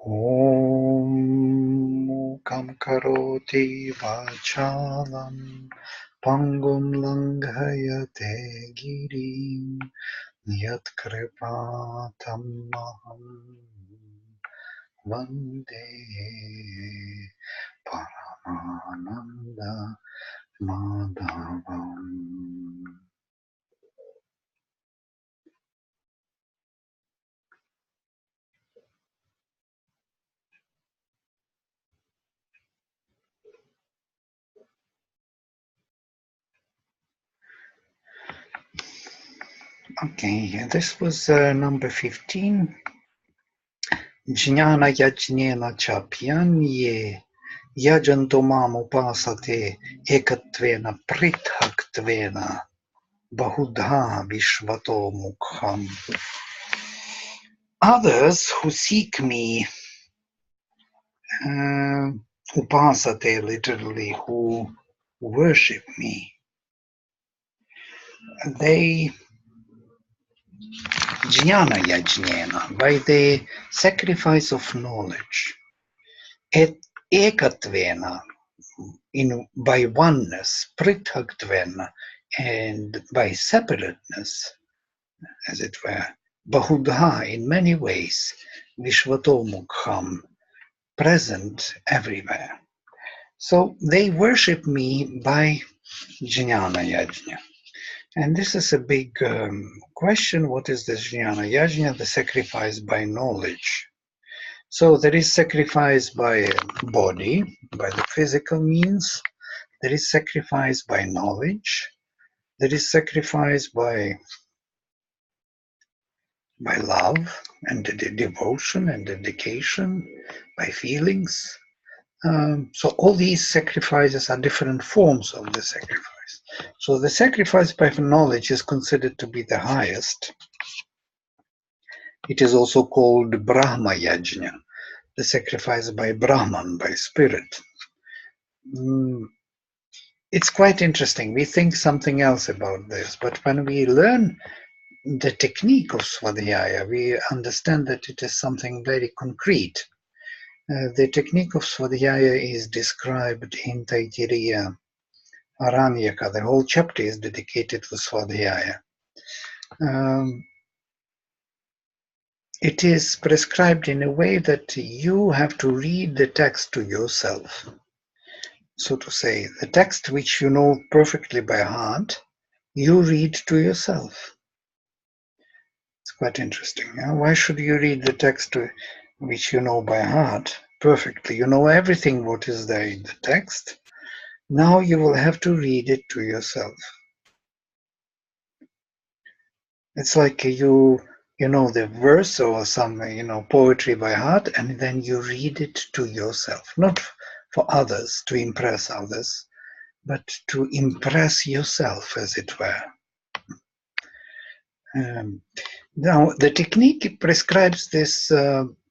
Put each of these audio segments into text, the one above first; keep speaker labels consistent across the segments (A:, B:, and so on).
A: Om Mukam Karoti Vachalam Pangum Langhayate Girim Yat Kripatam Maham Vande Paramananda Madhavam. Okay, this was number 15. Jnana Yajnena Chapyanye Yajanto Mam Upasate Ekatvena Prithaktvena Bahudha Vishvato Mukham. Others who seek me, Upasate literally, who worship me, they Jnana Yajnena, by the sacrifice of knowledge, et Ekatvena, by oneness, Prithaktvena, and by separateness, as it were, Bahudha, in many ways, Vishvato Mukham, present everywhere. So they worship me by Jnana Yajna. And this is a big question. What is the Jnana Yajna? The sacrifice by knowledge. So there is sacrifice by body, by the physical means. There is sacrifice by knowledge. There is sacrifice by love and devotion and dedication, by feelings. So all these sacrifices are different forms of the sacrifice. So the sacrifice by knowledge is considered to be the highest. It is also called Brahma Yajna, the sacrifice by Brahman, by spirit. It's quite interesting. We think something else about this, but when we learn the technique of Swadhyaya, we understand that it is something very concrete. The technique of Swadhyaya is described in Taittiriya Aranyaka. The whole chapter is dedicated to Swadhyaya. It is prescribed in a way that you have to read the text to yourself. So to say, the text which you know perfectly by heart, you read to yourself. It's quite interesting. Why should you read the text which you know by heart perfectly? You know everything what is there in the text. Now you will have to read it to yourself. It's like you know the verse or some poetry by heart, and then you read it to yourself, not for others, to impress others, but to impress yourself, as it were. Now, the technique prescribes this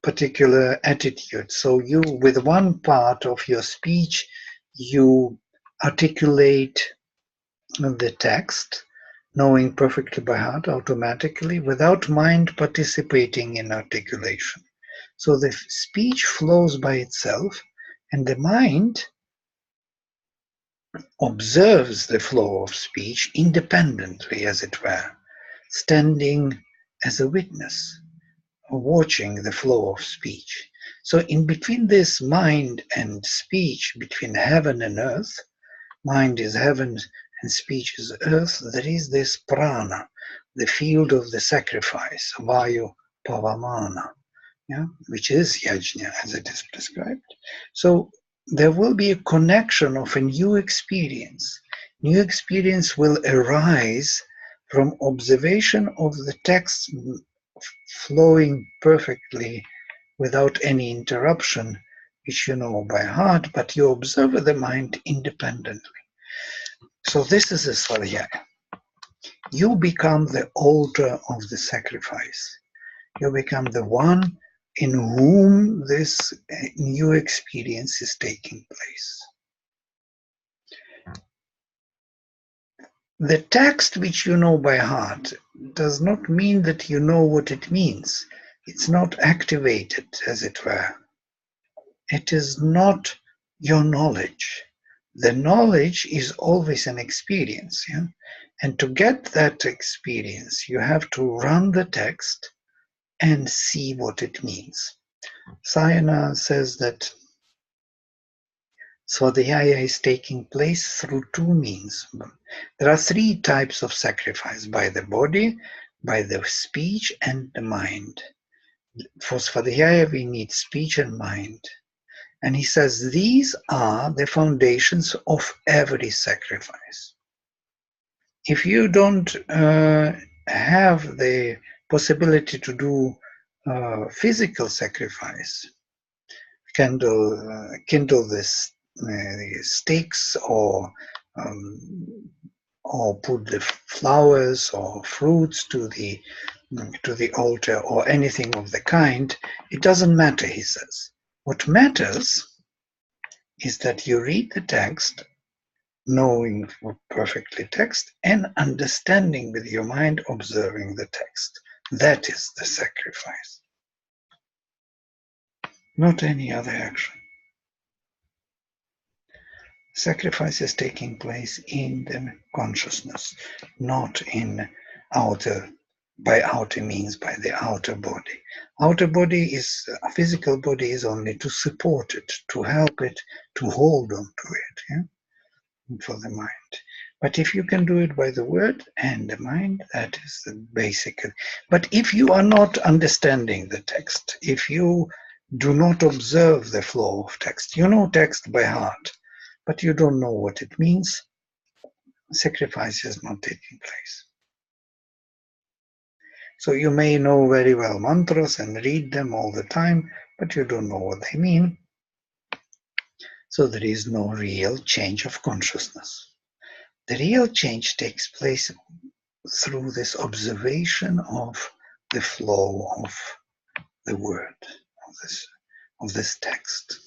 A: particular attitude. So you, with one part of your speech, you articulate the text, knowing perfectly by heart automatically, without mind participating in articulation. So the speech flows by itself, and the mind observes the flow of speech independently, as it were, standing as a witness, watching the flow of speech. So in between this mind and speech, between heaven and earth, mind is heaven and speech is earth, there is this prana, the field of the sacrifice, vayu pavamana, which is yajna as it is prescribed. So there will be a connection of a new experience. New experience will arise from observation of the text flowing perfectly without any interruption, which you know by heart, but you observe the mind independently. So this is a Swadhyaya. You become the altar of the sacrifice. You become the one in whom this new experience is taking place. The text which you know by heart does not mean that you know what it means. It's not activated, as it were. It is not your knowledge. The knowledge is always an experience. Yeah? And to get that experience, you have to run the text and see what it means. Sayana says that Swadhyaya is taking place through two means. There are three types of sacrifice: by the body, by the speech, and the mind. For Swadhyaya, we need speech and mind. And he says these are the foundations of every sacrifice. If you don't have the possibility to do physical sacrifice, kindle this sticks or put the flowers or fruits to the altar or anything of the kind, it doesn't matter, he says. What matters is that you read the text, knowing perfectly text, and understanding with your mind, observing the text. That is the sacrifice, not any other action. Sacrifice is taking place in the consciousness, not in outer, by outer means, by the outer body. Outer body is, a physical body is only to support it, to help it, to hold on to it, yeah? For the mind. But if you can do it by the word and the mind, that is the basic. But if you are not understanding the text, if you do not observe the flow of text, you know text by heart, but you don't know what it means, sacrifice is not taking place. So you may know very well mantras and read them all the time, but you don't know what they mean. So there is no real change of consciousness. The real change takes place through this observation of the flow of the word, of this text.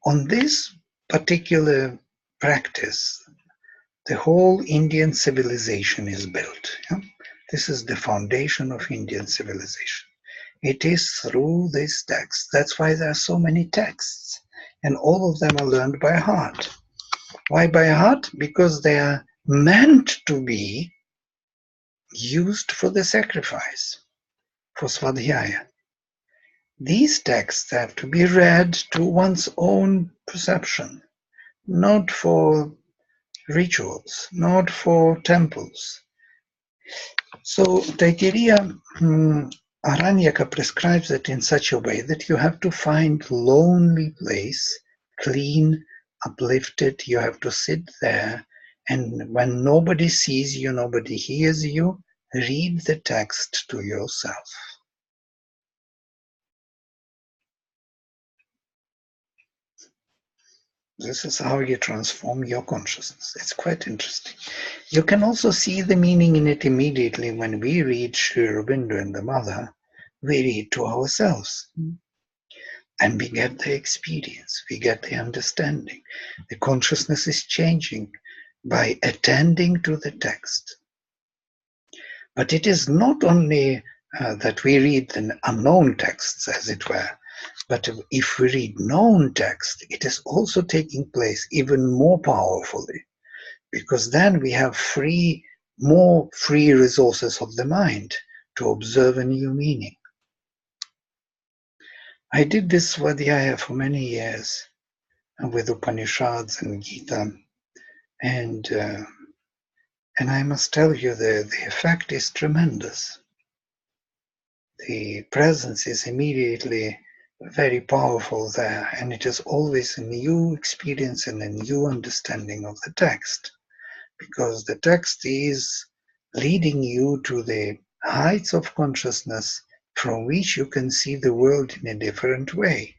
A: On this particular practice, the whole Indian civilization is built. Yeah? This is the foundation of Indian civilization. It is through this text. That's why there are so many texts, and all of them are learned by heart. Why by heart? Because they are meant to be used for the sacrifice, for Swadhyaya. These texts have to be read to one's own perception, not for rituals, not for temples. So Taittiriya Aranyaka prescribes it in such a way that you have to find lonely place, clean, uplifted. You have to sit there, and when nobody sees you, nobody hears you, read the text to yourself. This is how you transform your consciousness. It's quite interesting. You can also see the meaning in it immediately when we read Sri Aurobindo and the Mother. We read to ourselves. And we get the experience, we get the understanding. The consciousness is changing by attending to the text. But it is not only that we read the unknown texts, as it were, but if we read known text, it is also taking place even more powerfully, because then we have more free resources of the mind to observe a new meaning. I did this Svadhyaya for many years with Upanishads and Gita, and I must tell you the effect is tremendous. The presence is immediately very powerful there, and it is always a new experience and a new understanding of the text, because the text is leading you to the heights of consciousness from which you can see the world in a different way.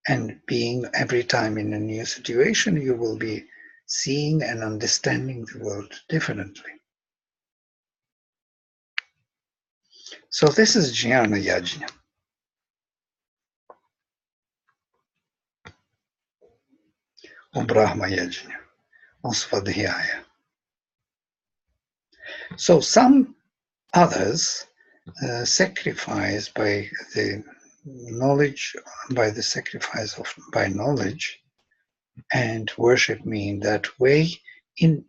A: And being every time in a new situation, you will be seeing and understanding the world differently. So this is Jnana Yajna. Or Brahma Yajna, or Svadhyaya. So some Others sacrifice by the knowledge, by knowledge, and worship me in that way, in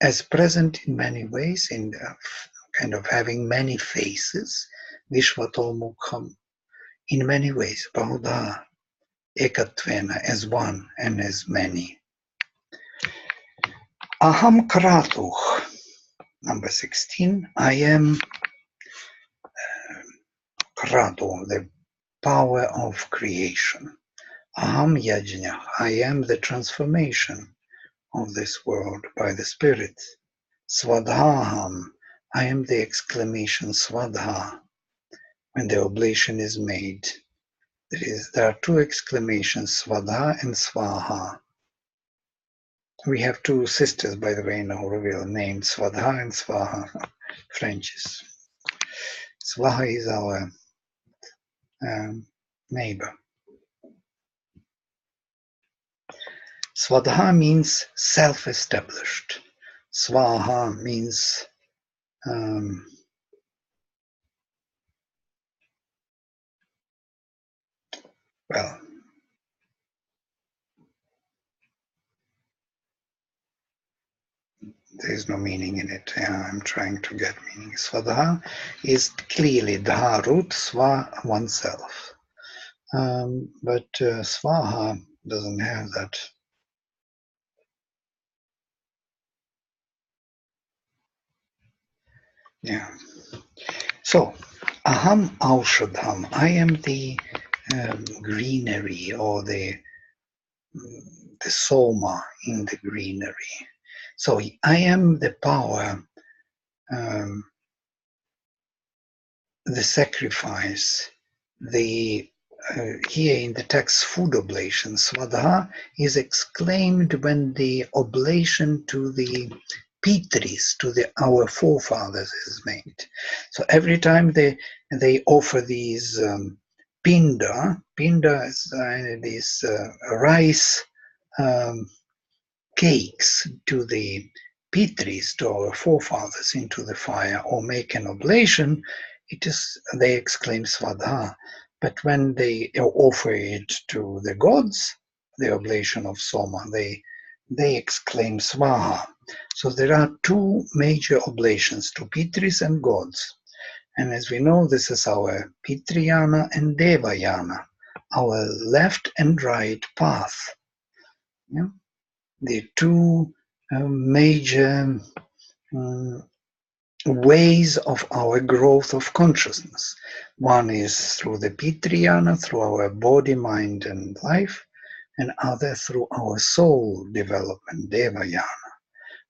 A: as present in many ways, in kind of having many faces, Vishvatomukham, in many ways, Bahuda, Ekatvena, as one and as many. Aham Kratuch, number 16, I am Kratu, the power of creation. Aham Yajna, I am the transformation of this world by the Spirit. Swadhaham, I am the exclamation Swadha. When the oblation is made, there are two exclamations, Svadha and Swaha. We have two sisters, by the way, in Auroville, named Svadha and Swaha, Frenches. Swaha is our neighbor. Svadha means self-established. Swaha means well, there is no meaning in it. I'm trying to get meaning. Svadha is clearly Dharut, Swa, oneself. But Swaha doesn't have that. Yeah. So, Aham Aushadham, I am the greenery, or the soma in the greenery. So I am the power, the sacrifice, the here in the text food oblation. Svadha is exclaimed when the oblation to the Pitris, to our forefathers, is made. So every time they offer these pinda is these rice cakes to the Pitris, to our forefathers, into the fire, or make an oblation, they exclaim Svadha. But when they offer it to the gods, the oblation of Soma, they exclaim Swaha. So there are two major oblations, to Pitris and gods. And as we know, this is our Pitriyana and Devayana, our left and right path. Yeah? The two major ways of our growth of consciousness. One is through the Pitriyana, through our body, mind, and life, and other through our soul development, Devayana.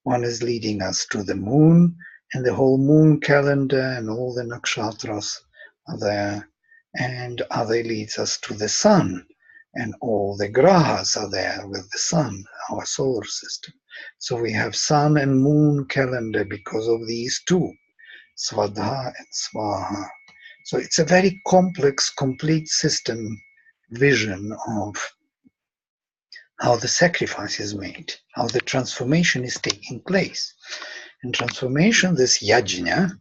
A: One is leading us to the moon, and the whole moon calendar and all the nakshatras are there, and other leads us to the sun, and all the grahas are there with the sun, our solar system. So we have sun and moon calendar because of these two, Svadha and Swaha. So it's a very complex, complete system vision of how the sacrifice is made, how the transformation is taking place. And transformation, this yajna,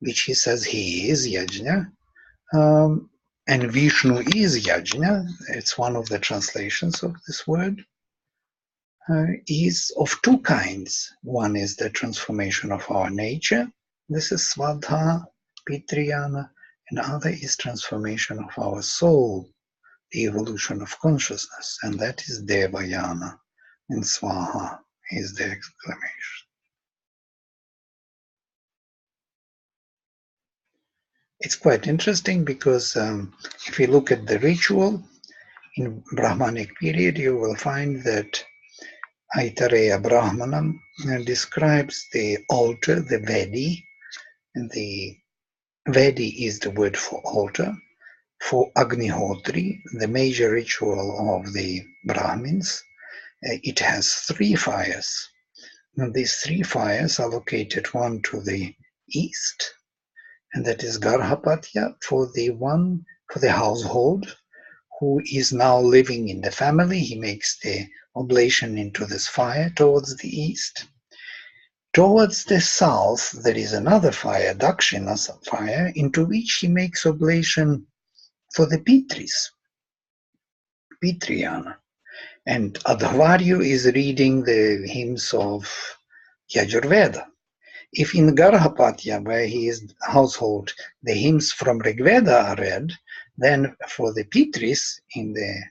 A: which he says he is yajna, and Vishnu is yajna, it's one of the translations of this word, is of two kinds. One is the transformation of our nature, this is Svadha, Pitriyana, and other is transformation of our soul, the evolution of consciousness, and that is Devayana, and Swaha is the exclamation. It's quite interesting because if you look at the ritual in Brahmanic period, you will find that Aitareya Brahmanam describes the altar, the Vedi, and the Vedi is the word for altar, for Agnihotri, the major ritual of the Brahmins. It has three fires. And these three fires are located one to the east, and that is Garhapatya for the household who is now living in the family. He makes the oblation into this fire towards the east. Towards the south there is another fire, Dakshina fire, into which he makes oblation for the Pitris, Pitriyana. And Adhvaryu is reading the hymns of Yajurveda. If in Garhapatya, where he is household, the hymns from Rigveda are read, then for the Pitris in the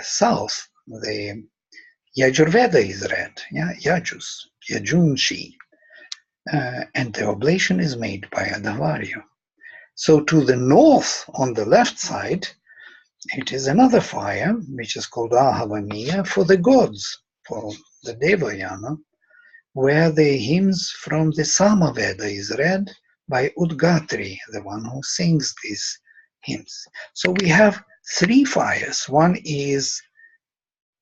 A: south, the Yajurveda is read, Yajus, Yajunshi, and the oblation is made by Adhvaryu. So to the north, on the left side, it is another fire, which is called Ahavaniya, for the gods, for the Devayana, where the hymns from the Samaveda is read by Udgatri, the one who sings these hymns. So we have three fires. One is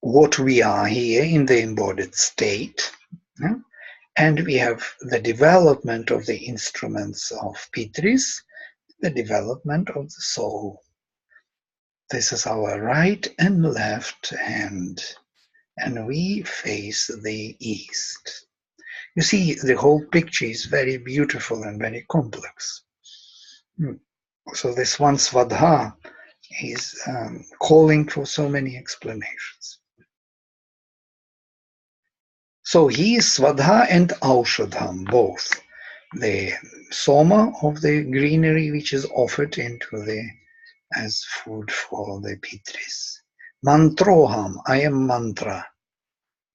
A: what we are here in the embodied state, and we have the development of the instruments of Pitris, the development of the soul. This is our right and left hand, and we face the east. You see, the whole picture is very beautiful and very complex. So this one Svadha is calling for so many explanations. So he is Svadha and Aushadham, both. The soma of the greenery which is offered into the as food for the Pitris. Mantroham, I am mantra.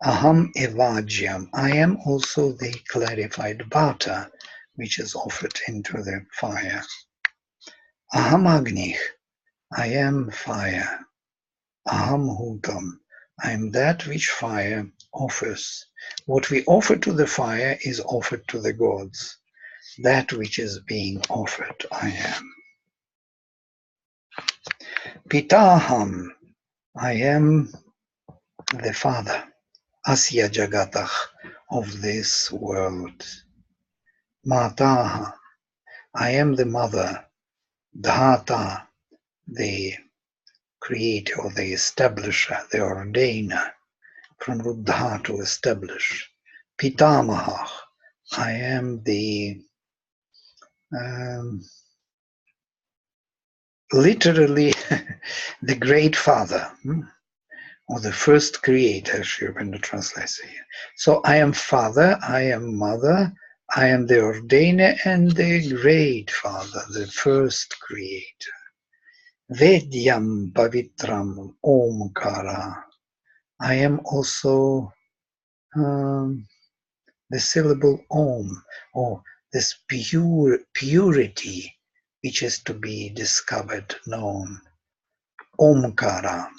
A: Aham evajyam, I am also the clarified bhata which is offered into the fire. Aham agnih, I am fire. Aham hutam, I am that which fire offers. What we offer to the fire is offered to the gods. That which is being offered, I am. Pitaham, I am the father. Asya jagatach, of this world. Mataha, I am the mother. Dhata, the creator, the establisher, the ordainer. From Ruddha, to establish. Pitamaha, I am the literally the great father, or the first creator, Shri translates here. So I am father, I am mother, I am the ordainer and the great father, the first creator. Vedyam pavitram omkara. I am also the syllable om, or this purity which is to be discovered, known. Omkara,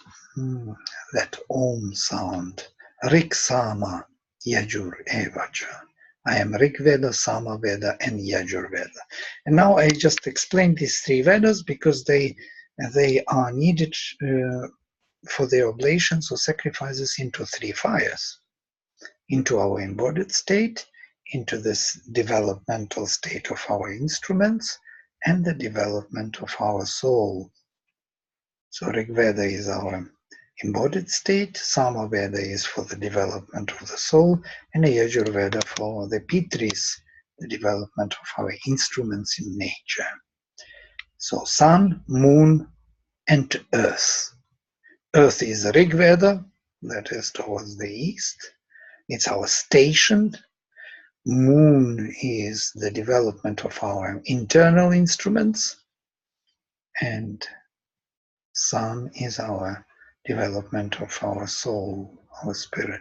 A: that om sound. Riksama, Yajur Evacha. I am Rigveda, Samaveda, and Yajurveda. And now I just explained these three Vedas because they are needed for the oblations or sacrifices into three fires. Into our embodied state, into this developmental state of our instruments, and the development of our soul. So Rigveda is our embodied state, Samaveda is for the development of the soul, and Yajurveda for the Pitris, the development of our instruments in nature. So sun, moon, and earth. Earth is Rigveda, that is towards the east. It's our station. Moon is the development of our internal instruments, and sun is our development of our soul, our spirit.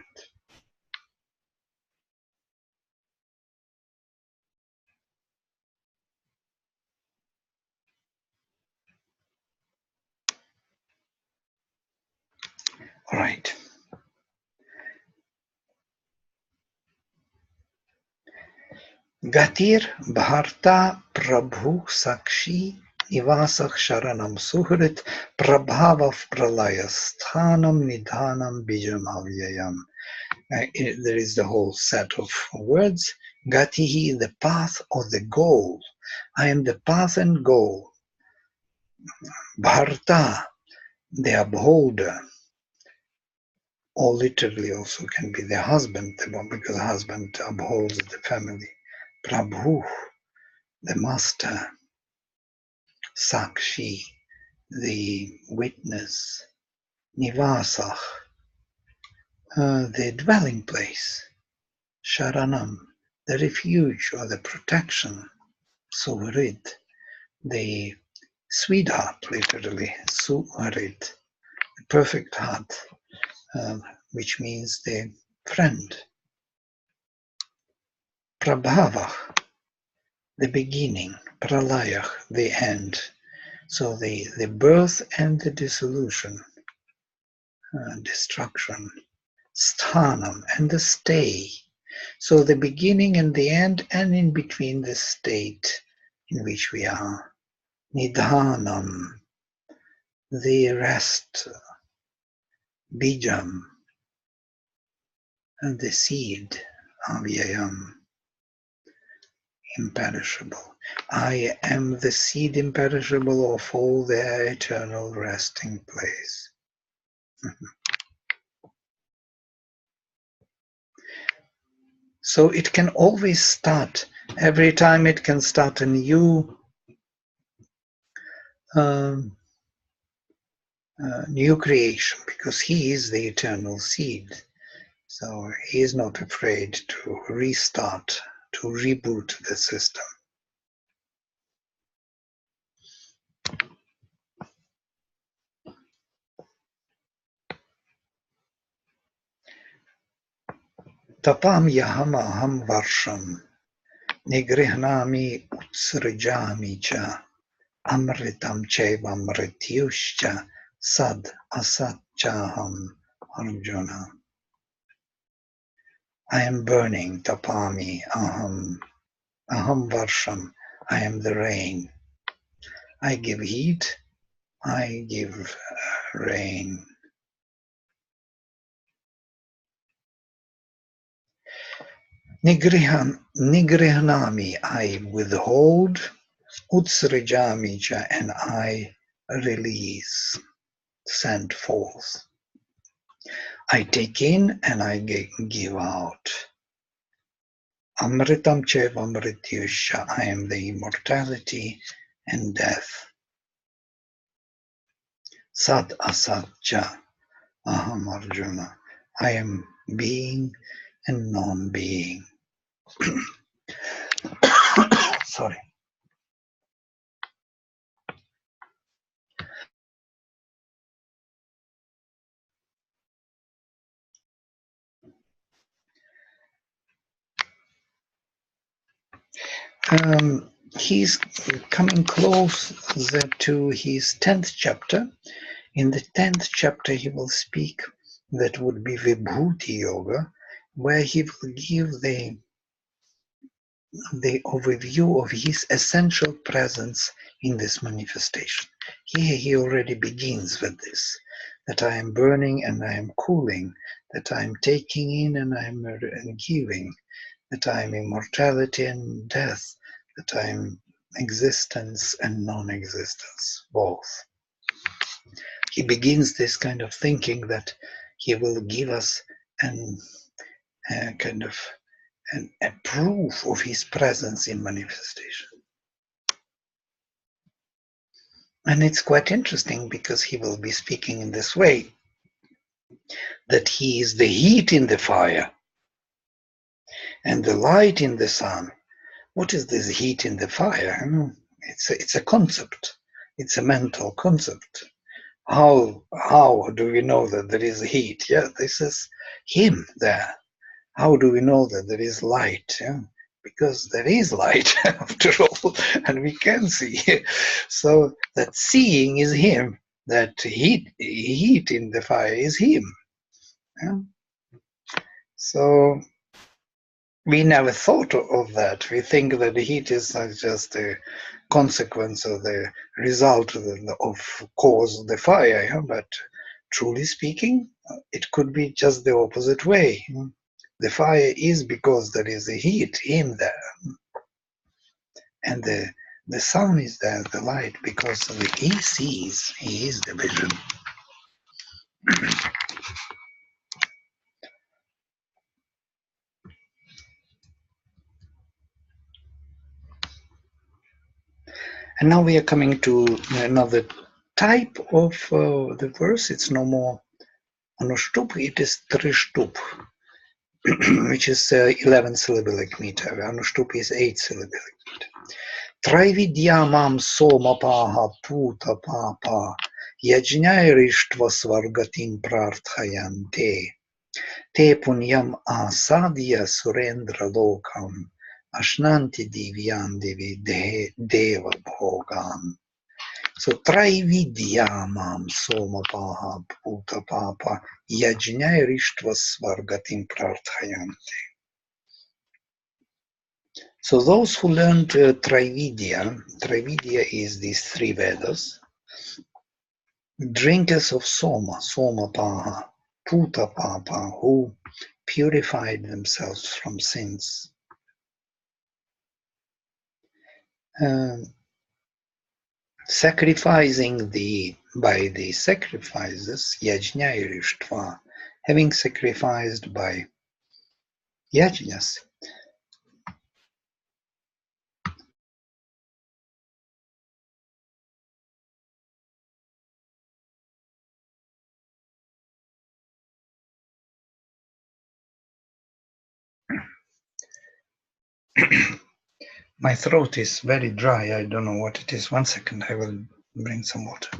A: All right. Gatir Bharta Prabhu Sakshi Nivasach Sharanam Suhrit Prabhavav Pralayasthanam Nidhanam Bijamavyayam. There is the whole set of words. Gatihi, the path or the goal. I am the path and goal. Bharta, the upholder. or literally also can be the husband, because husband upholds the family. Prabhu, the master. Sakshi, the witness. Nivasah, the dwelling place. Sharanam, the refuge or the protection. Suhrid, the sweetheart, literally. Suhrid, the perfect heart, which means the friend. Prabhavah, the beginning. Pralayah, the end. So the birth and the dissolution, destruction. Sthanam, and the stay. So the beginning and the end, and in between the state in which we are. Nidhanam, the rest. Bijam, and the seed. Avyayam, imperishable. I am the seed imperishable of all their eternal resting place. So it can always start. Every time it can start a new new creation, because he is the eternal seed. So he is not afraid to restart, to reboot the system. Tapam yaham aham varsham, nigrihnami utsrajami cha, amritam chevam mrityuscha, sad asatchaham Arjuna. I am burning, tapami aham varsham, I am the rain. I give heat, I give rain. Nigrihanami, I withhold, utsrajami cha, and I release, send forth. I take in and I give out. Amritam cheva mrityusha, I am the immortality and death. Sat asat cha, aham Arjuna, I am being and non-being. Sorry. He's coming close to his 10th chapter. In the 10th chapter, he will speak, that would be Vibhuti Yoga, where he will give the overview of his essential presence in this manifestation. Here he already begins with this, that I am burning and I am cooling, that I am taking in and I am giving, that I am immortality and death, that I am existence and non-existence, both. He begins this kind of thinking that he will give us a proof of his presence in manifestation. And it's quite interesting because he will be speaking in this way, that he is the heat in the fire and the light in the sun. What is this heat in the fire? It's a concept. It's a mental concept. How do we know that there is heat? Yeah, this is him there. How do we know that there is light? Yeah? Because there is light after all, and we can see. So that seeing is him. That heat in the fire is him. Yeah? So we never thought of that. We think that the heat is just a consequence of the result of cause of the fire. Yeah? But truly speaking, it could be just the opposite way. The fire is because there is a heat in there. And the sun is there, the light, because he sees, he is the vision. And now we are coming to another type of the verse. It's no more anushtup, it is trishtup, which is 11 syllabic meter. Anushtup is 8 syllabic meter. Traividyamam somapaha puta papa yajnairištva svargatim prarthayante te punyam asadya surendra lokam ashnanti divyan devi deva bhogan. So Traividyamam somapaha puta papa yajnairištva svargatim prarthayante. So those who learned Trividya is these 3 Vedas, drinkers of Soma, Somapaha, Puta Papa, who purified themselves from sins, sacrificing by the sacrifices, Yajnairištva, having sacrificed by Yajnas. My throat is very dry. I don't know what it is. 1 second, I will bring some water.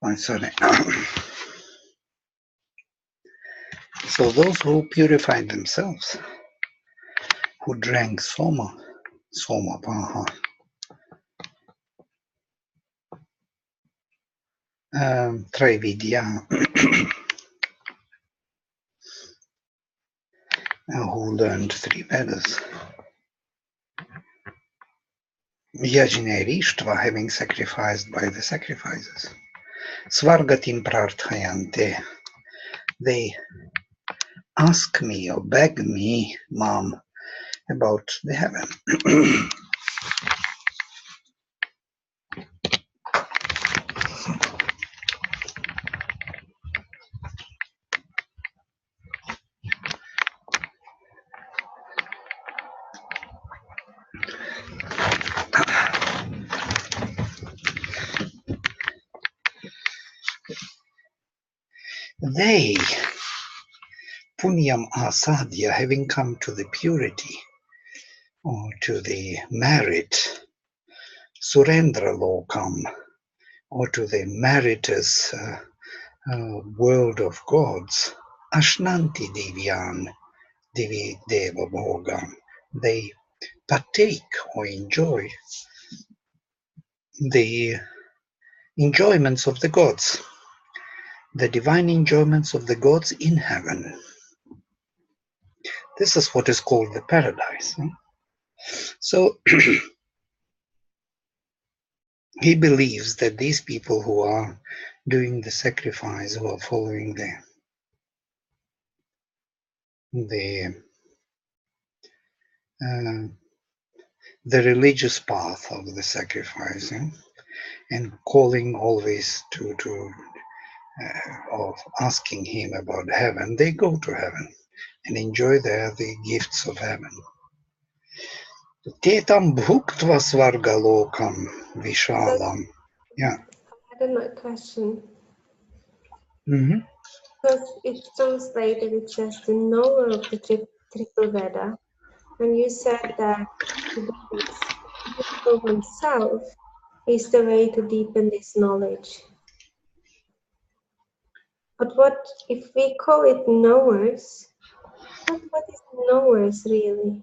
A: I'm sorry. So those who purified themselves, who drank Soma, Somapaha, Trividya, who learned 3 Vedas, Yajnairištva, having sacrificed by the sacrifices, Svargatim Prarthayante, they ask me or beg me, Mom, about the heaven. They, Punyam Asadya, having come to the purity or to the merit, Surendra Lokam, or to the meritus world of gods, Ashnanti Divyan, Divi Deva Bhogam, They partake or enjoy the enjoyments of the gods, the divine enjoyments of the gods in heaven. This is what is called the paradise. So he believes that these people who are doing the sacrifice, who are following the religious path of the sacrifice, and calling always to of asking him about heaven, they go to heaven and enjoy there the gifts of heaven. Tetam bhuktva svargalokam vishalam. Yeah.
B: I had a question.
A: Mm-hmm.
B: Because it's translated, it says the knower of the triple Veda. And you said that to do this for oneself is the way to deepen this knowledge. But what if we call it knowers? What is knowers really?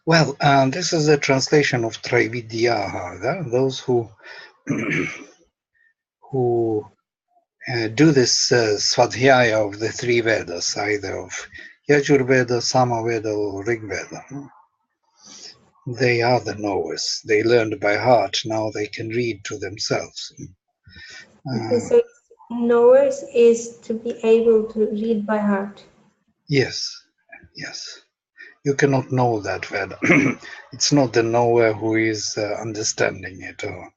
A: Well, this is a translation of Traividyaha, those who who do this svadhyaya of the three Vedas, either of Yajurveda, Samaveda, or Rigveda. They are the knowers. They learned by heart. Now they can read to themselves.
B: Okay, so knowers is to be able to read by heart.
A: Yes, yes. You cannot know that Veda. It's not the knower who is understanding it, or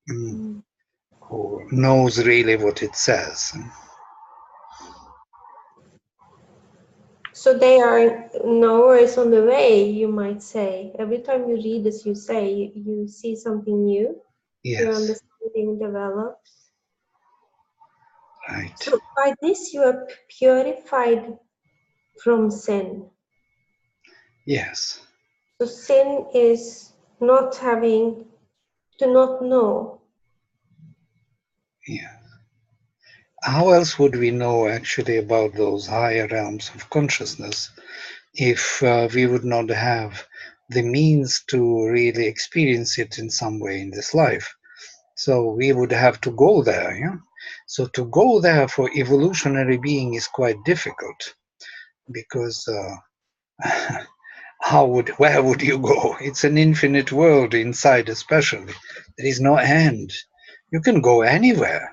A: who knows really what it says.
B: So they are knowers on the way, you might say. Every time you read, as you say, you see something new. Your
A: Yes,
B: understanding develops.
A: right.
B: So by this you are purified from sin.
A: Yes,
B: So sin is not having, to not know.
A: yeah. How else would we know actually about those higher realms of consciousness if we would not have the means to really experience it in some way in this life? So we would have to go there. Yeah? So to go there for evolutionary being is quite difficult, because where would you go? It's an infinite world inside, especially. There is no end. You can go anywhere.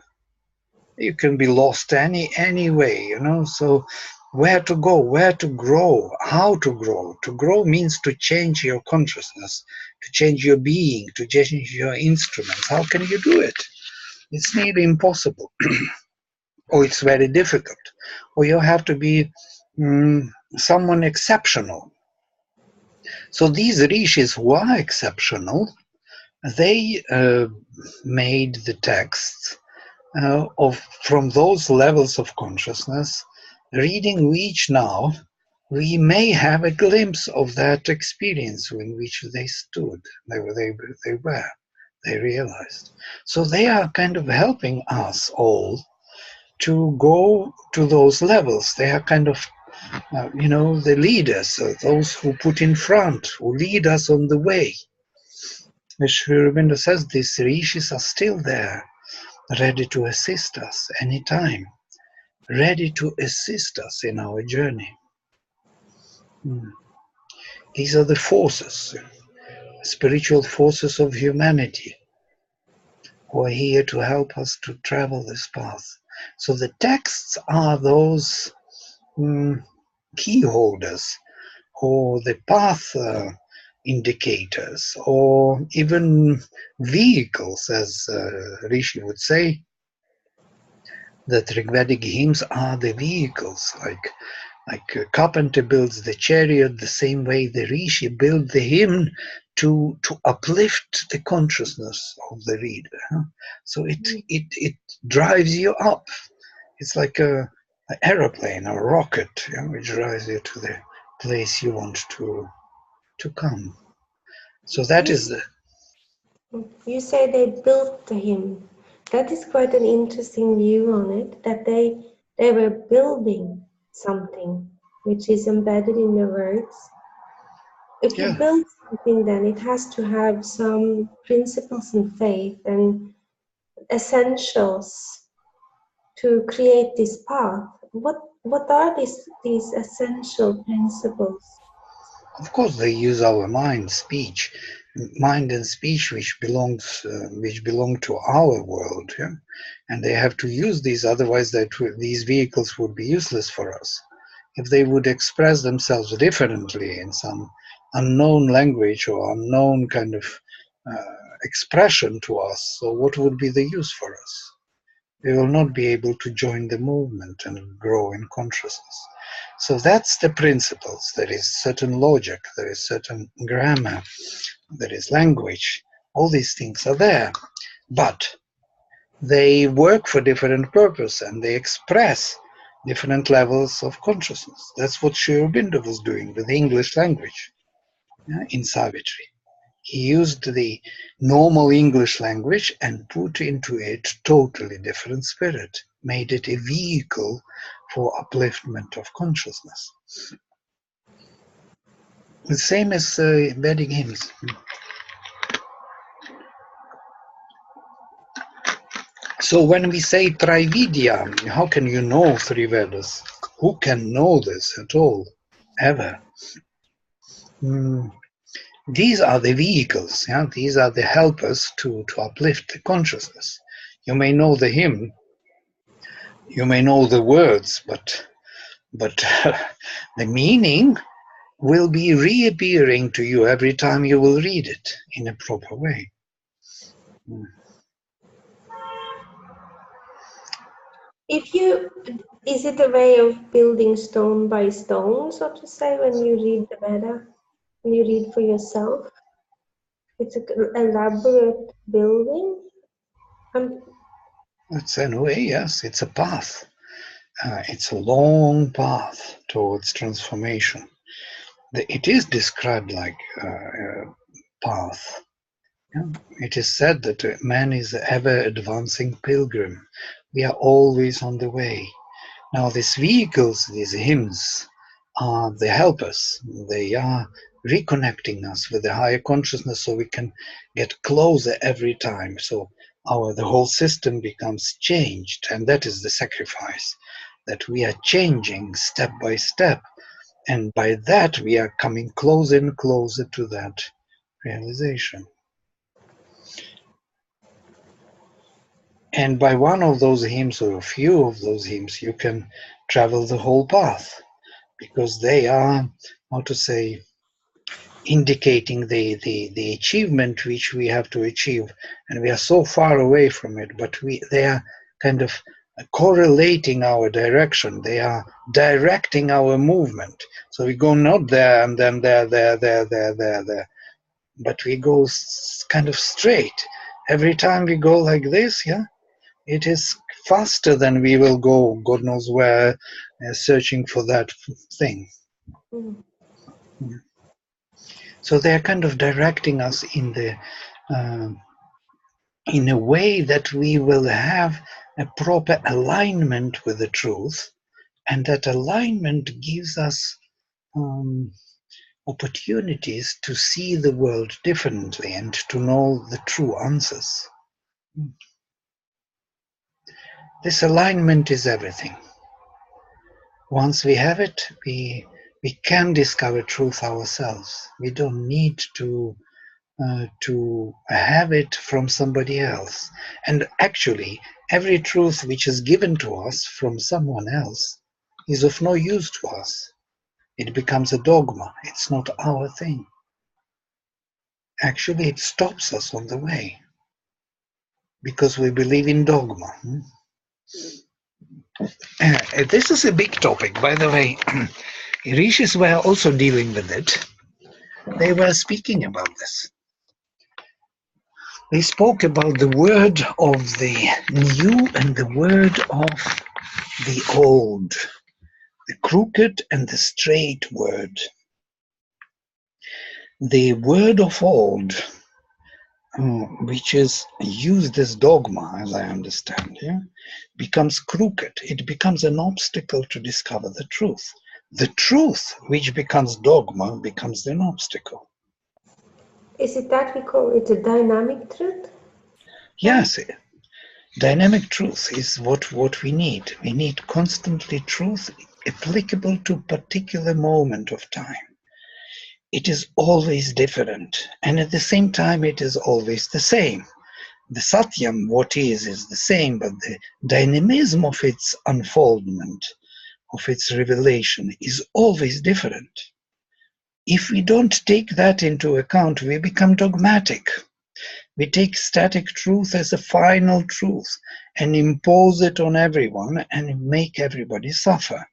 A: You can be lost any way, So where to go, where to grow, how to grow? To grow means to change your consciousness, to change your being, to change your instruments. How can you do it? It's nearly impossible, or it's very difficult, or you have to be someone exceptional. So these rishis who are exceptional, they made the texts from those levels of consciousness, reading which now we may have a glimpse of that experience in which they stood, they realized. So they are kind of helping us all to go to those levels. They are kind of, the leaders, those who put in front, who lead us on the way. As Sri Aurobindo says, these rishis are still there, ready to assist us anytime, ready to assist us in our journey. These are the forces, spiritual forces of humanity, who are here to help us to travel this path. So the texts are those key holders, or the path indicators, or even vehicles, as Rishi would say, that Rigvedic hymns are the vehicles, like a carpenter builds the chariot, the same way the Rishi build the hymn to uplift the consciousness of the reader. So it drives you up. It's like an aeroplane or a rocket, which drives you to the place you want to come. So that is the.
B: You say they built him. That is quite an interesting view on it, that they were building something. which is embedded in the words. If you
A: Yeah,
B: build something, then it has to have some principles and faith and essentials to create this path. What are these essential principles?
A: of course they use our mind and speech, which belong to our world, yeah? And they have to use these, otherwise these vehicles would be useless for us. If they would express themselves differently in some unknown language or unknown kind of expression to us, so what would be the use for us? We will not be able to join the movement and grow in consciousness. So that's the principles. There is certain logic, there is certain grammar, there is language. All these things are there, but they work for different purpose and they express different levels of consciousness. That's what Sri Aurobindo was doing with the English language, in Savitri. He used the normal English language and put into it totally different spirit, made it a vehicle for upliftment of consciousness. The same as Vedic hymns. So when we say Trividya, how can you know three Vedas? Who can know this at all, ever? These are the vehicles, yeah? These are the helpers to uplift the consciousness. You may know the hymn, you may know the words, but the meaning will be reappearing to you every time you will read it in a proper way.
B: Is it a way of building stone by stone, so to say, when you read the Veda, when you read for yourself? It's an elaborate building.
A: It's in a way, yes, it's a path. It's a long path towards transformation. It is described like a path. Yeah? It is said that man is an ever advancing pilgrim. We are always on the way. Now these vehicles, these hymns, are the helpers. They are reconnecting us with the higher consciousness so we can get closer every time. So the whole system becomes changed, and that is the sacrifice, that we are changing step by step, and by that we are coming closer and closer to that realization. And by one of those hymns or a few of those hymns, you can travel the whole path, because they are, how to say, indicating the achievement which we have to achieve, and we are so far away from it, but they are kind of correlating our direction. They are directing our movement. So we go not there and then there, but we go kind of straight. Every time we go like this, yeah, it is faster than we will go God knows where, searching for that thing. So they are kind of directing us in a way that we will have a proper alignment with the truth, and that alignment gives us opportunities to see the world differently and to know the true answers. This alignment is everything. Once we have it, we can discover truth ourselves. We don't need to have it from somebody else. And actually, every truth which is given to us from someone else is of no use to us. It becomes a dogma. It's not our thing. Actually, it stops us on the way because we believe in dogma. This is a big topic, by the way. Rishis were also dealing with it. They were speaking about this. They spoke about the word of the new and the word of the old, the crooked and the straight word. The word of old, which is used as dogma, as I understand, yeah, becomes crooked. It becomes an obstacle to discover the truth. The truth, which becomes dogma, becomes an obstacle.
B: Is it that we call it a dynamic truth?
A: Yes, dynamic truth is what we need. We need constantly truth applicable to a particular moment of time. It is always different, and at the same time it is always the same. The Satyam, what is the same, but the dynamism of its unfoldment, of its revelation, is always different. If we don't take that into account, we become dogmatic. We take static truth as a final truth and impose it on everyone and make everybody suffer.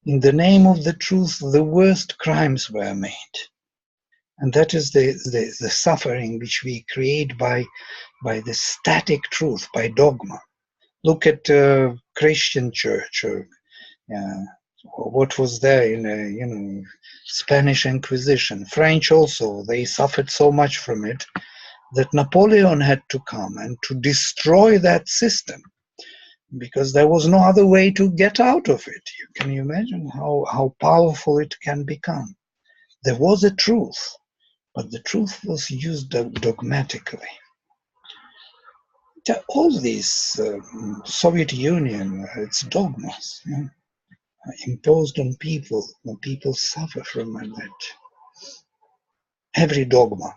A: In the name of the truth, the worst crimes were made. And that is the suffering which we create by the static truth, by dogma. Look at Christian church, or what was there in Spanish Inquisition. French also, they suffered so much from it that Napoleon had to come and to destroy that system, because there was no other way to get out of it. Can you imagine how powerful it can become? There was a truth, but the truth was used dogmatically. All these Soviet Union, its dogmas, imposed on people, when people suffer from that. Every dogma,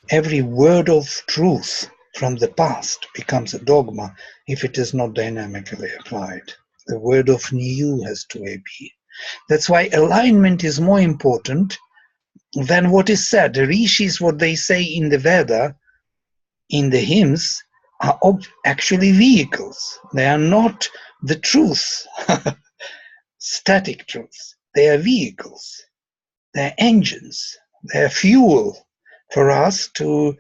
A: every word of truth from the past becomes a dogma if it is not dynamically applied. The word of new has to be. That's why alignment is more important than what is said. The rishis, what they say in the Veda, in the hymns, are actually vehicles. They are not the truth, static truth. They are vehicles. They are engines. They are fuel for us to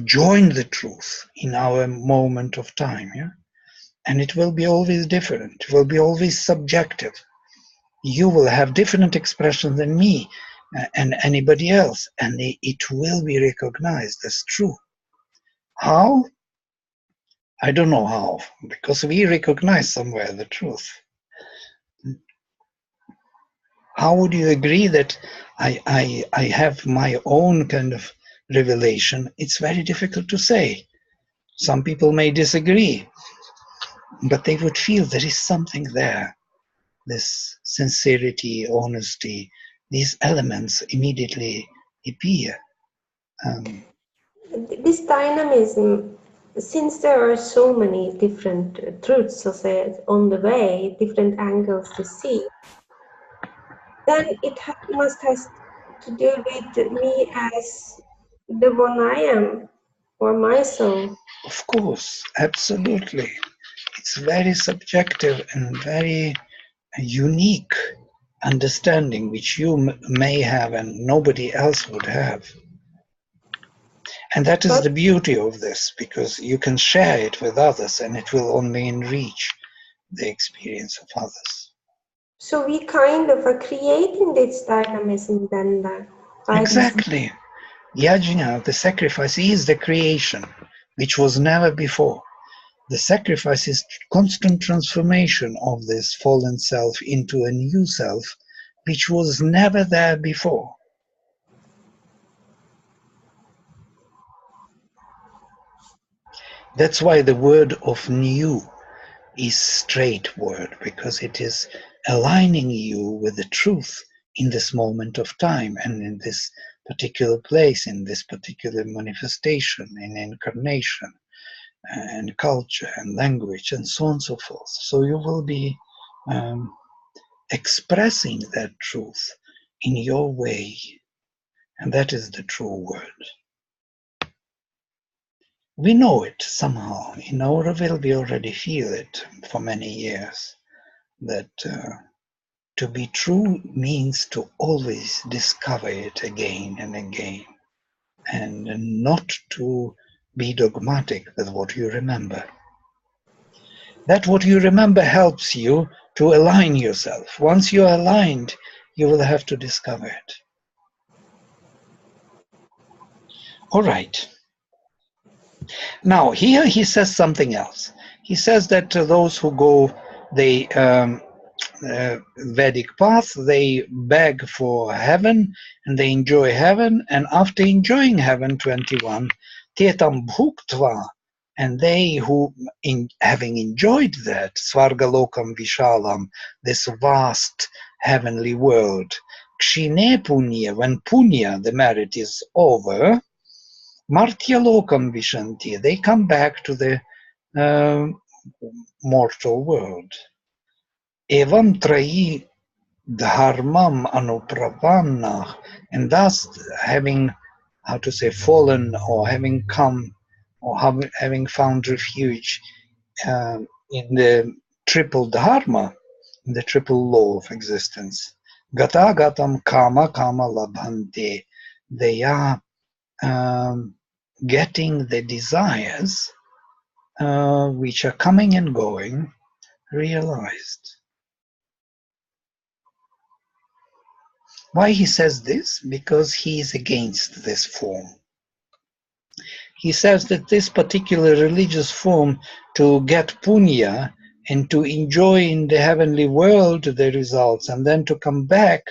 A: join the truth in our moment of time. Yeah? And it will be always different. It will be always subjective. You will have different expressions than me and anybody else, and it will be recognized as true. How? I don't know how, because we recognize somewhere the truth. How would you agree that I have my own kind of revelation? It's very difficult to say. Some people may disagree, but they would feel there is something there. This sincerity, honesty, these elements immediately appear.
B: This dynamism, since there are so many different truths, so say, on the way, different angles to see, then it must have to do with me as the one I am, or my soul.
A: Of course, absolutely. It's very subjective and very unique understanding which you may have and nobody else would have. And that is the beauty of this, because you can share it with others and it will only enrich the experience of others.
B: So we kind of are creating this dynamism then by
A: Exactly. Yajna, the sacrifice, is the creation, which was never before. The sacrifice is constant transformation of this fallen self into a new self, which was never there before. That's why the word of new is straight word, because it is aligning you with the truth in this moment of time and in this particular place, in this particular manifestation, in incarnation and culture and language and so on and so forth. So you will be expressing that truth in your way, and that is the true word. We know it somehow. In Auroville, we already feel it for many years, that to be true means to always discover it again and again, and not to be dogmatic with what you remember. That what you remember helps you to align yourself. Once you're aligned, you will have to discover it. All right. Now, here he says something else. He says that those who go, they Vedic path, they beg for heaven and they enjoy heaven, and after enjoying heaven, 21, Tietam Bhuktva, and they who, having enjoyed that, Svargalokam Vishalam, this vast heavenly world, Kshine Punya, when Punya, the merit, is over, Martyalokam Vishanti, they come back to the mortal world. Evam Trayi Dharmam Anupravanna, and thus having, how to say, fallen or having come or having found refuge in the triple dharma, in the triple law of existence. Gata gatam kama kama labhante. They are getting the desires which are coming and going realized. Why he says this? Because he is against this form. He says that this particular religious form, to get punya and to enjoy in the heavenly world the results, and then to come back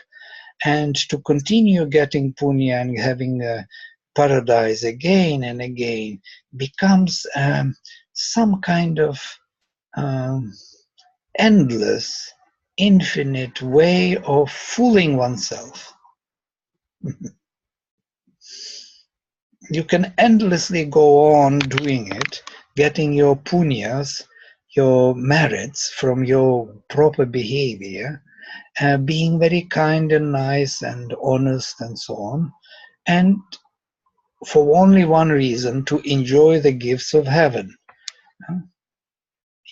A: and to continue getting punya and having a paradise again and again, becomes some kind of endless, infinite way of fooling oneself. You can endlessly go on doing it, getting your punyas, your merits from your proper behavior, being very kind and nice and honest and so on, and for only one reason, to enjoy the gifts of heaven.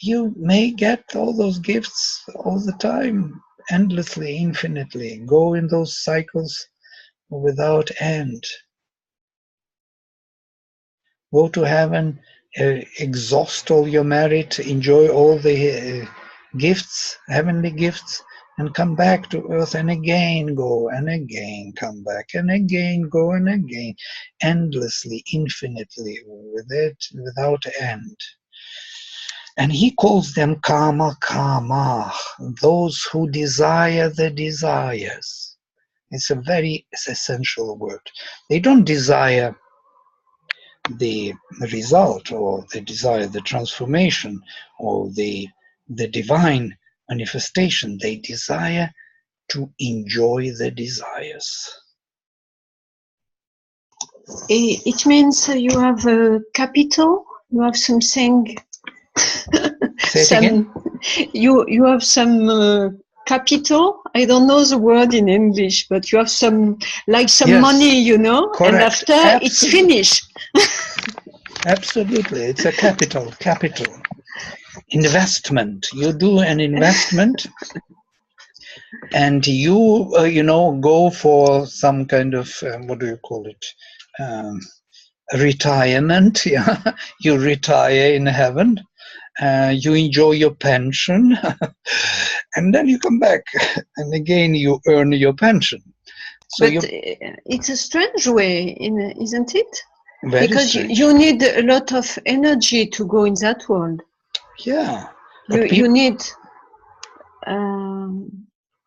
A: You may get all those gifts all the time, endlessly, infinitely, go in those cycles without end. Go to heaven, exhaust all your merit, enjoy all the gifts, heavenly gifts, and come back to earth and again go and again come back and again go and again, endlessly, infinitely, with it, without end. And he calls them kama kama, those who desire the desires. It's a very essential word. They don't desire the result, or they desire the transformation, or the divine manifestation. They desire to enjoy the desires.
C: It means you have a capital, you have something.
A: Say it again.
C: You have some capital. I don't know the word in English, but you have some, like some
A: Yes,
C: money, you know,
A: correct.
C: and after
A: Absolutely.
C: it's finished.
A: Absolutely, it's a capital. Investment. You do an investment, and you go for some kind of what do you call it? Retirement. Yeah, you retire in heaven. You enjoy your pension, and then you come back, and again you earn your pension. So
C: but it's a strange way, isn't it?
A: Very
C: because
A: strange.
C: you need a lot of energy to go in that world.
A: Yeah.
C: You need, and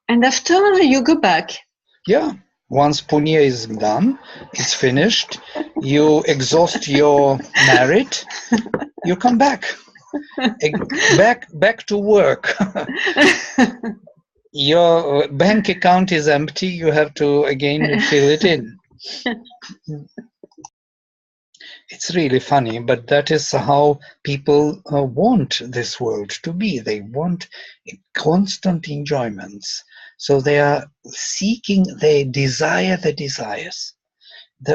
C: after you go back. Yeah.
A: Once punya is done, it's finished, you exhaust your merit, you come back. Back to work. Your bank account is empty, you have to again fill it in. It's really funny, but that is how people want this world to be. They want constant enjoyments. So they are seeking, they desire the desires.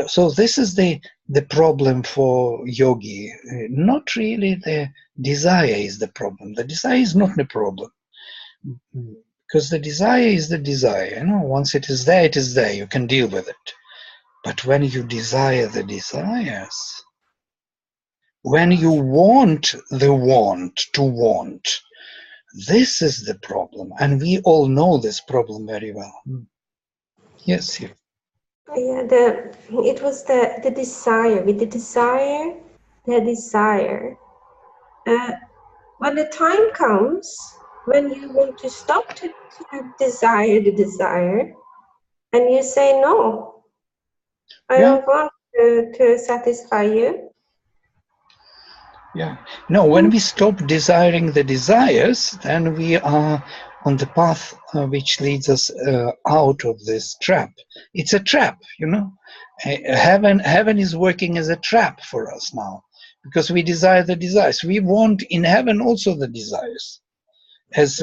A: So this is the problem for yogi. Not really the desire is the problem. The desire is not the problem. Because the desire is the desire. Once it is there, you can deal with it. But when you desire the desires, when you want the want to want, this is the problem. And we all know this problem very well. Yes, yeah.
B: Yeah, it was the desire. With the desire, when the time comes, when you want to stop to desire the desire, and you say, no, I
A: Yeah,
B: don't want to satisfy you.
A: yeah. No, when we stop desiring the desires, then we are on the path which leads us out of this trap. It's a trap, you know. Heaven is working as a trap for us now, because we desire the desires. We want in heaven also the desires. As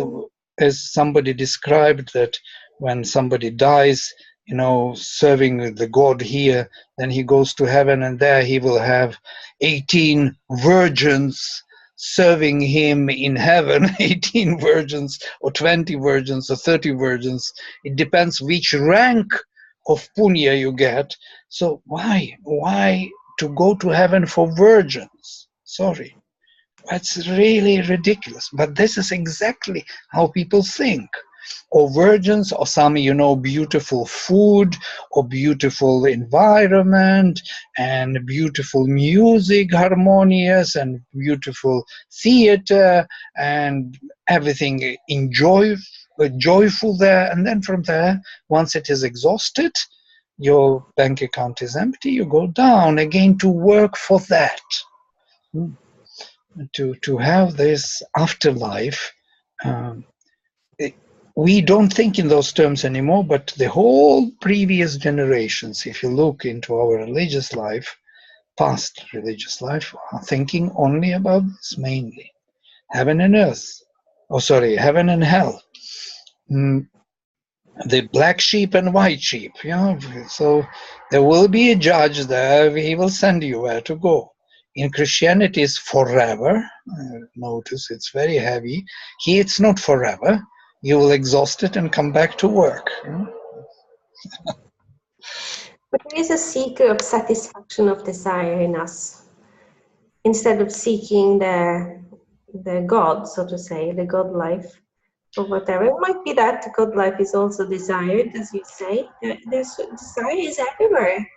A: somebody described, that when somebody dies, you know, serving the God here, then he goes to heaven, and there he will have 18 virgins serving him in heaven. 18 virgins or 20 virgins or 30 virgins. It depends which rank of punya you get. So why to go to heaven for virgins? Sorry. That's really ridiculous. But this is exactly how people think. Or virgins, or some, you know, beautiful food, or beautiful environment, and beautiful music, harmonious, and beautiful theater, and everything joyful there. And then from there, once it is exhausted, your bank account is empty, you go down again to work for that. To have this afterlife. um, we don't think in those terms anymore, but the whole previous generations, if you look into our religious life, past religious life, are thinking only about this mainly. Heaven and earth. Oh, sorry, heaven and hell. The black sheep and white sheep, you know. So there will be a judge there, he will send you where to go. In Christianity, it's forever. Notice it's very heavy. Here, it's not forever. You will exhaust it and come back to work. You know?
B: But there is a seeker of satisfaction of desire in us. Instead of seeking the God, so to say, the God life, or whatever. It might be that the God life is also desired, as you say. There's desire is everywhere.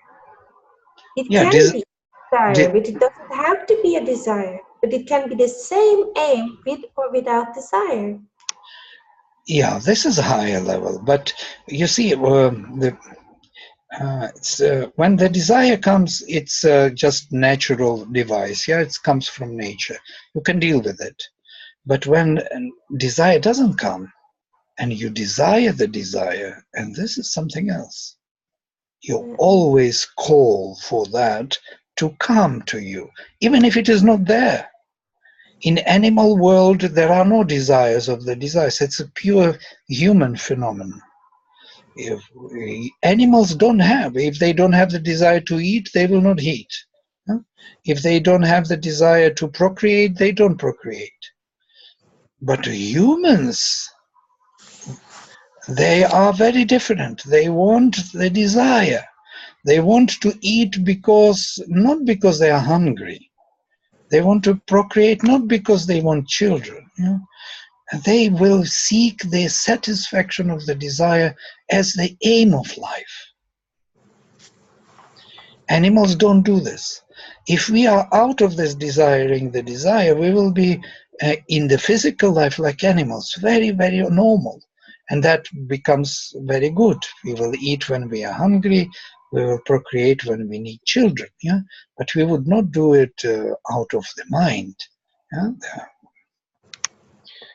B: It
A: Yeah,
B: can be desire, but it doesn't have to be a desire. But it can be the same aim with or without desire.
A: yeah, this is a higher level. But you see, when the desire comes, it's just natural device. Yeah, it comes from nature. You can deal with it. But when desire doesn't come, and you desire the desire, and this is something else, you always call for that to come to you, even if it is not there. In animal world, there are no desires of the desires. It's a pure human phenomenon. If animals don't have, if they don't have the desire to eat, they will not eat. If they don't have the desire to procreate, they don't procreate. But humans, they are very different. They want the desire. They want to eat not because they are hungry. They want to procreate not because they want children. You know? They will seek the satisfaction of the desire as the aim of life. Animals don't do this. If we are out of this desiring the desire, we will be in the physical life like animals, very, very normal. And that becomes very good. We will eat when we are hungry. We will procreate when we need children. Yeah? But we would not do it out of the mind. Yeah?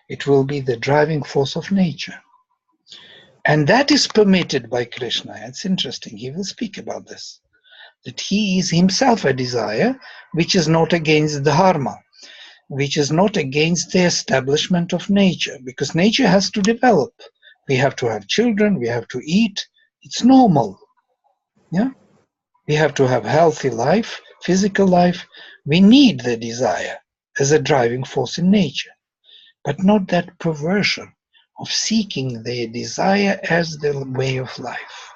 A: It will be the driving force of nature. And that is permitted by Krishna. It's interesting. He will speak about this. That he is himself a desire, which is not against dharma, which is not against the establishment of nature, because nature has to develop. We have to have children, we have to eat. It's normal. Yeah? We have to have healthy life, physical life. We need the desire as a driving force in nature, but not that perversion of seeking the desire as the way of life.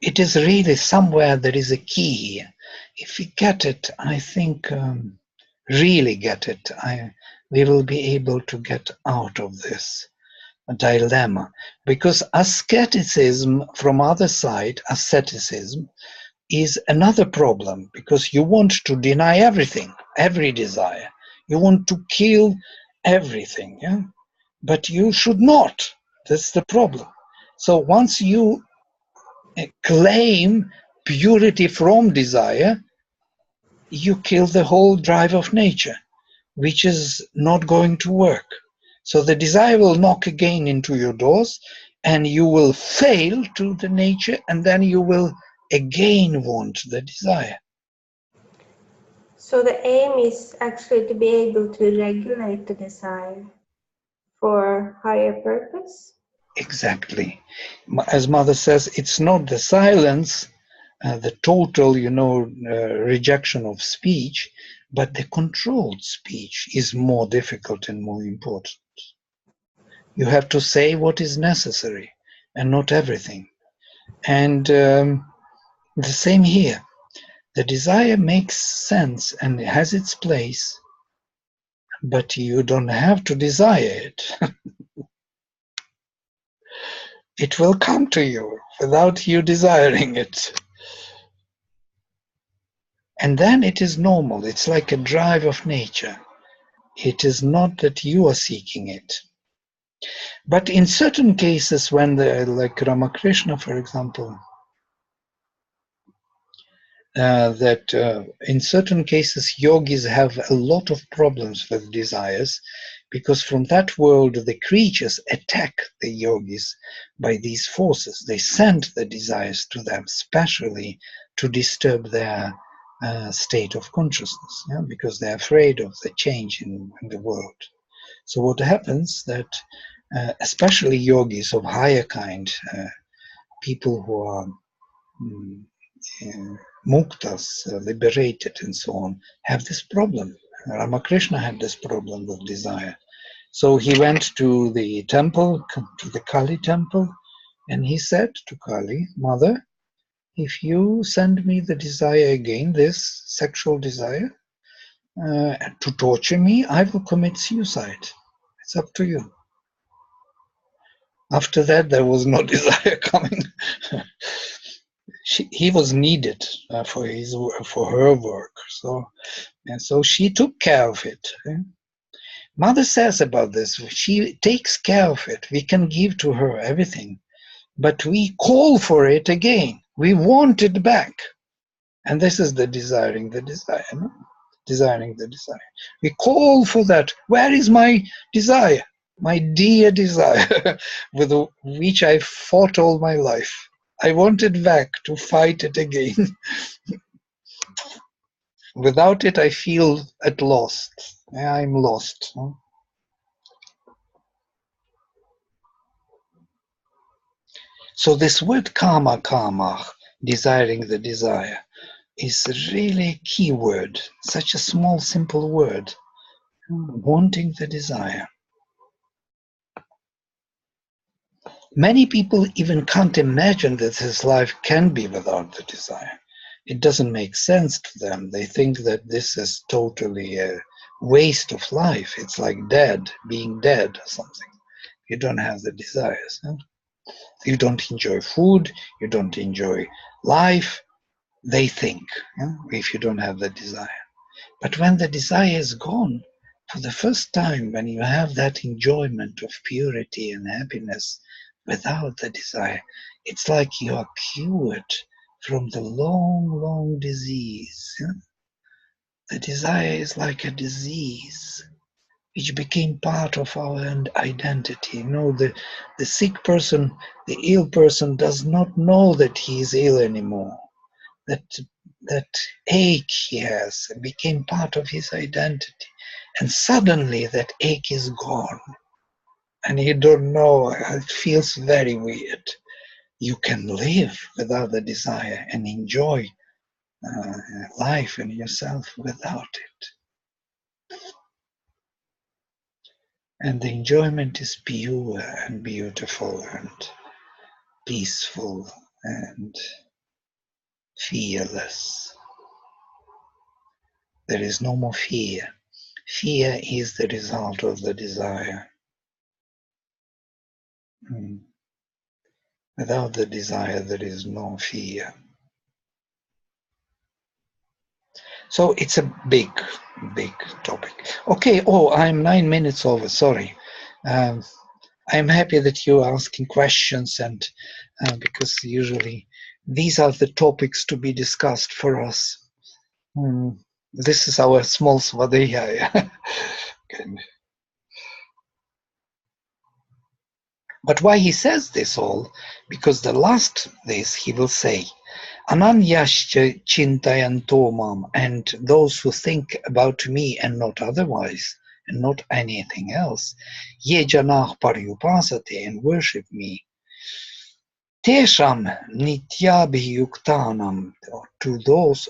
A: It is really somewhere there is a key here. If we get it, I think, really get it, we will be able to get out of this dilemma. Because asceticism, from other side, asceticism, is another problem, because you want to deny everything, every desire. You want to kill everything, yeah? But you should not. That's the problem. So once you claim purity from desire, you kill the whole drive of nature, which is not going to work. So the desire will knock again into your doors, and you will fail to the nature, and then you will again want the desire.
B: So the aim is actually to be able to regulate the desire for higher purpose?
A: Exactly. As Mother says, it's not the silence, the total, rejection of speech, but the controlled speech is more difficult and more important. You have to say what is necessary and not everything. And the same here. The desire makes sense and has its place, but you don't have to desire it. It will come to you without you desiring it. And then it is normal. It's like a drive of nature. It is not that you are seeking it. But in certain cases, when like Ramakrishna, for example, in certain cases yogis have a lot of problems with desires, because from that world the creatures attack the yogis by these forces. They send the desires to them specially to disturb their state of consciousness, yeah? Because they're afraid of the change in the world. So what happens that especially yogis of higher kind, people who are muktas, liberated and so on, have this problem. Ramakrishna had this problem with desire. So he went to the temple, to the Kali temple, and he said to Kali, Mother, if you send me the desire again, this sexual desire, to torture me, I will commit suicide. It's up to you. After that, there was no desire coming. He was needed for her work. So she took care of it. Mother says about this, she takes care of it. We can give to her everything, but we call for it again. We want it back. And this is the desiring the desire. No? Desiring the desire. We call for that. Where is my desire? My dear desire, with which I fought all my life. I want it back to fight it again. Without it, I feel at lost. I'm lost. So this word karma, desiring the desire, is really a key word. Such a small, simple word. Wanting the desire. Many people even can't imagine that this life can be without the desire. It doesn't make sense to them. They think that this is totally a waste of life. It's like being dead or something. You don't have the desires. Huh? You don't enjoy food. You don't enjoy life. They think, if you don't have the desire. But when the desire is gone, for the first time, when you have that enjoyment of purity and happiness without the desire, it's like you are cured from the long, long disease. The desire is like a disease which became part of our identity. The sick person, the ill person does not know that he is ill anymore. That ache he has became part of his identity. And suddenly that ache is gone. And you don't know, it feels very weird. You can live without the desire and enjoy life and yourself without it. And the enjoyment is pure and beautiful and peaceful and fearless. There is no more fear. Fear is the result of the desire. Without the desire, there is no fear. So it's a big topic. Okay, oh, I'm 9 minutes over, sorry. I'm happy that you're asking questions, and because usually these are the topics to be discussed for us. This is our small Svadhyaya. But why he says this all? Because the last this he will say, Ananyascha chintayanto mam, and those who think about me and not otherwise, and not anything else, ye janah paryupasate, and worship me. Tesham nityabhiyuktanam, to those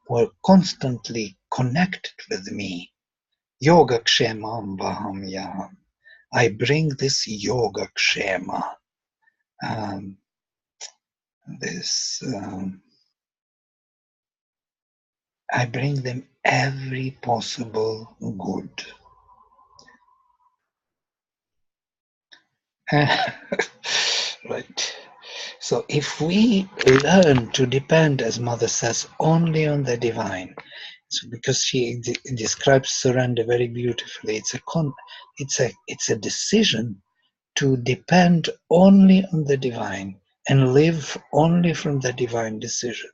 A: who are constantly connected with me. Yoga kshemam vaham yaham. I bring this yoga kshema, I bring them every possible good. Right. So if we learn to depend, as Mother says, only on the divine, so because she describes surrender very beautifully, it's a decision to depend only on the divine and live only from the divine decision.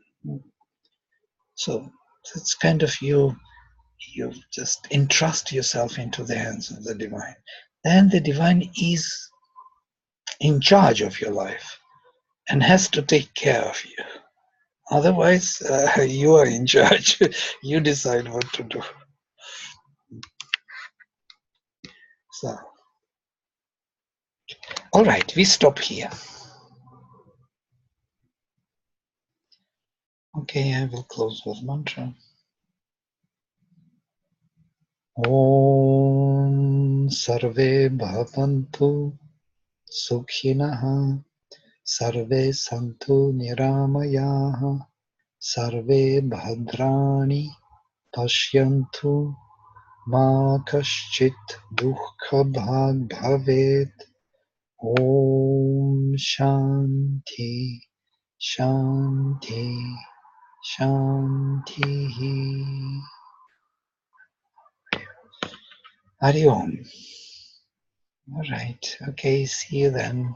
A: So it's kind of you just entrust yourself into the hands of the divine. Then the divine is in charge of your life and has to take care of you. Otherwise, you are in charge. You decide what to do. So, all right, we stop here. Okay, I will close with mantra. Om Sarve Bhavantu Sukhinaha Sarve Santu Niramayaha Sarve Bhadrani Pashyantu Ma Kaschit Dukkha Bhag Bhavet. Om Shanti Shanti Shanti. Hari Om. All right. Okay. See you then.